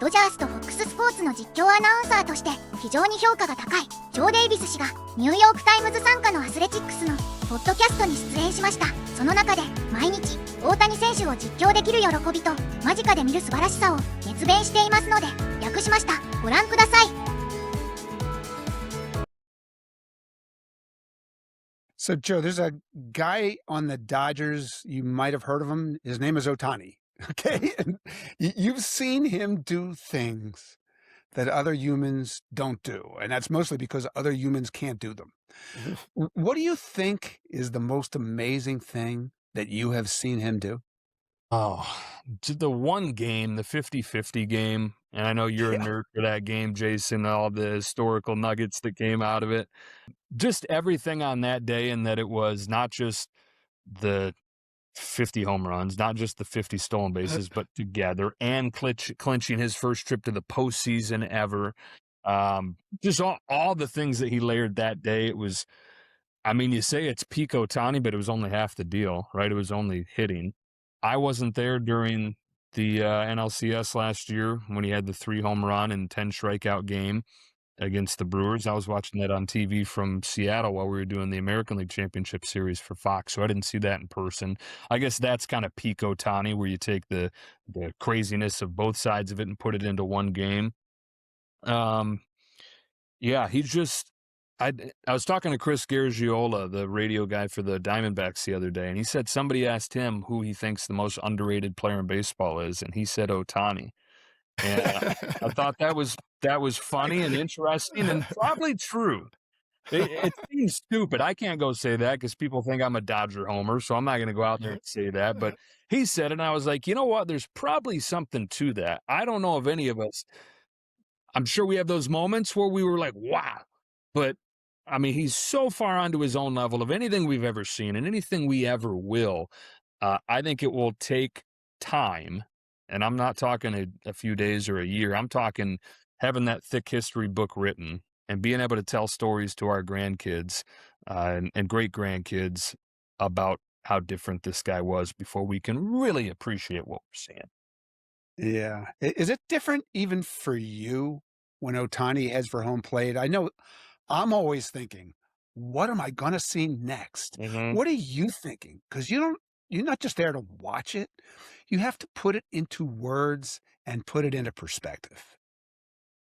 ドジャースとフォックススポーツの実況アナウンサーとして非常に評価が高いジョー・デイビス氏がニューヨークタイムズ傘下のアスレチックスのポッドキャストに出演しました。その中で毎日大谷選手を実況できる喜びと間近で見る素晴らしさを熱弁していますので、略しました。ご覧ください。So, Joe, there's a guy on the Dodgers. You might have heard of him. His name is Ohtani. Okay. And you've seen him do things that other humans don't do. And that's mostly because other humans can't do them. What do you think is the most amazing thing that you have seen him do? Oh, the one game, the 50-50 game. And I know you're a nerd for that game, Jason, all the historical nuggets that came out of it. Just everything on that day, and that it was not just the 50 home runs, not just the 50 stolen bases, but together, and clinching his first trip to the postseason ever. Just all the things that he layered that day. It was, I mean, you say it's peak Ohtani, but it was only half the deal, right? It was only hitting. I wasn't there during the NLCS last year when he had the 3 home run and 10 strikeout game against the Brewers. I was watching that on TV from Seattle while we were doing the American League Championship Series for Fox, so I didn't see that in person. I guess that's kind of peak Ohtani, where you take the craziness of both sides of it and put it into one game. Yeah, he's just I was talking to Chris Garagiola, the radio guy for the Diamondbacks, the other day, and he said somebody asked him who he thinks the most underrated player in baseball is, and he said Ohtani. And I thought that was funny and interesting and probably true. It seems stupid. I can't go say that because people think I'm a Dodger homer, so I'm not going to go out there and say that. But he said it, and I was like, you know what? There's probably something to that. I don't know if any of us, I'm sure we have those moments where we were like, wow. But, I mean, he's so far onto his own level of anything we've ever seen and anything we ever will. I think it will take time. And I'm not talking a few days or a year. I'm talking having that thick history book written and being able to tell stories to our grandkids and great-grandkids about how different this guy was before we can really appreciate what we're seeing. Yeah. Is it different even for you when Ohtani heads for home plate? I know I'm always thinking, what am I going to see next? Mm-hmm. What are you thinking? Because you're not just there to watch it. You have to put it into words and put it into perspective.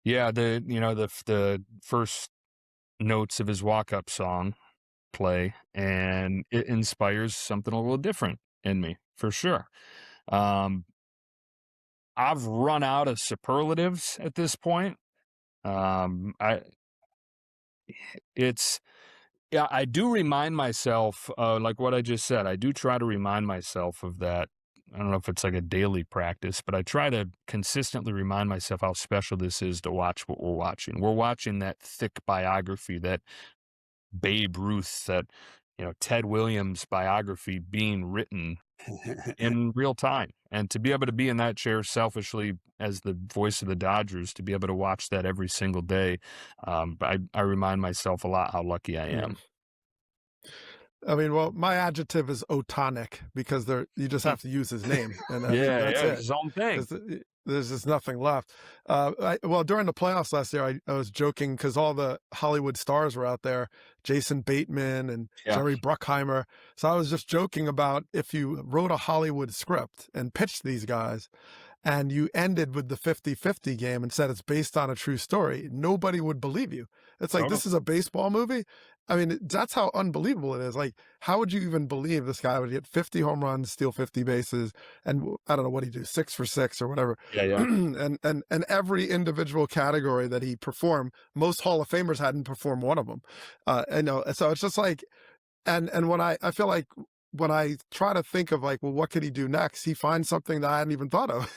Yeah, the first notes of his walk-up song play, and it inspires something a little different in me, for sure. I've run out of superlatives at this point. I do remind myself, like what I just said, I do try to remind myself of that. I don't know if it's like a daily practice, but I try to consistently remind myself how special this is to watch what we're watching. We're watching that thick biography, that Babe Ruth, that, Ted Williams biography being written in real time. And to be able to be in that chair selfishly as the voice of the Dodgers, to be able to watch that every single day, I remind myself a lot how lucky I am. I mean, well, my adjective is Otanic because you just have to use his name, and that's it. His own thing. There's just nothing left. During the playoffs last year, I was joking because all the Hollywood stars were out there, Jason Bateman and Jerry Bruckheimer. So I was just joking about if you wrote a Hollywood script and pitched these guys, and you ended with the 50-50 game and said it's based on a true story, nobody would believe you. It's like, this is a baseball movie? I mean, that's how unbelievable it is. Like, how would you even believe this guy would get 50 home runs, steal 50 bases, and I don't know what he do, 6 for 6 or whatever. and every individual category that he performed, most Hall of Famers hadn't performed one of them. So it's just like, and when I feel like when I try to think of like, well, what could he do next? He finds something that I hadn't even thought of.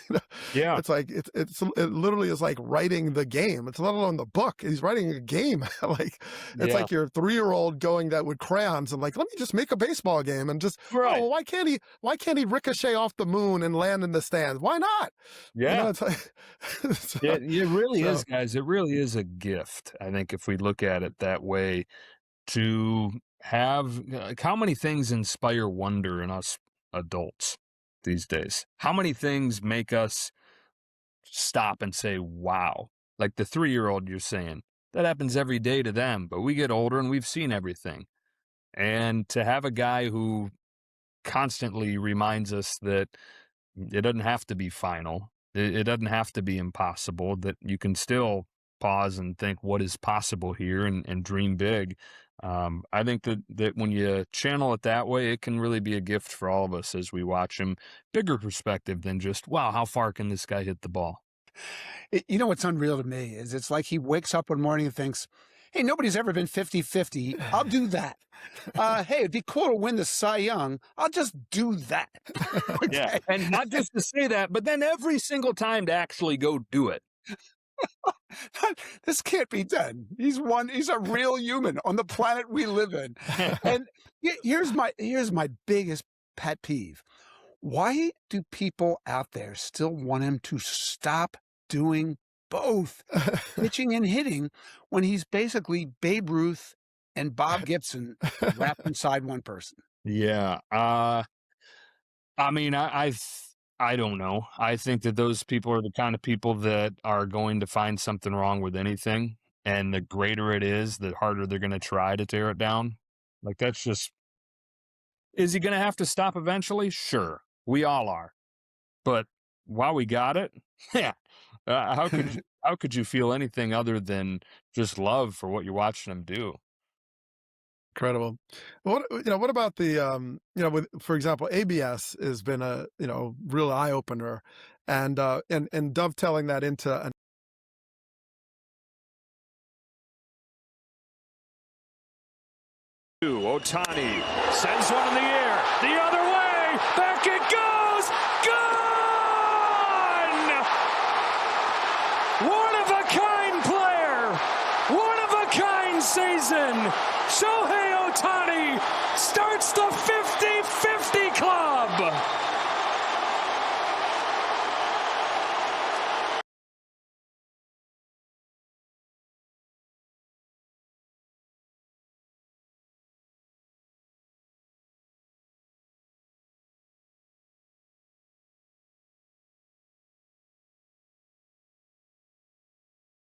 Yeah. It's like, it literally is like writing the game. It's let alone the book. He's writing a game. Like, it's like your 3-year-old going that with crayons and like, let me just make a baseball game and just, why can't he ricochet off the moon and land in the stands? Why not? Yeah. It's like, it really is, guys. It really is a gift. I think if we look at it that way, to have how many things inspire wonder in us adults these days? How many things make us stop and say, wow. Like the 3-year-old you're saying, that happens every day to them, but we get older and we've seen everything. And to have a guy who constantly reminds us that it doesn't have to be final, it doesn't have to be impossible, that you can still pause and think what is possible here and dream big. I think that when you channel it that way, it can really be a gift for all of us as we watch him. Bigger perspective than just, wow, how far can this guy hit the ball? You know what's unreal to me is it's like he wakes up one morning and thinks, hey, nobody's ever been 50-50. I'll do that. Hey, it'd be cool to win the Cy Young. I'll just do that. Okay? Yeah, and not just to say that, but then every single time to actually go do it. This can't be done. He's a real human on the planet we live in. And here's my biggest pet peeve. Why do people out there still want him to stop doing both, pitching and hitting, when he's basically Babe Ruth and Bob Gibson wrapped inside one person? Yeah. I mean, I don't know. I think that those people are the kind of people that are going to find something wrong with anything. And the greater it is, the harder they're going to try to tear it down. Like, that's just, is he going to have to stop eventually? Sure. We all are. But while we got it, yeah. How could you feel anything other than just love for what you're watching him do? Incredible. What about the, for example, ABS has been a, real eye opener, and dovetailing that into an Ohtani sends one in the air, the other way, back it goes, gone! One-of-a-kind player, one-of-a-kind season. Shohei Ohtani starts the 50-50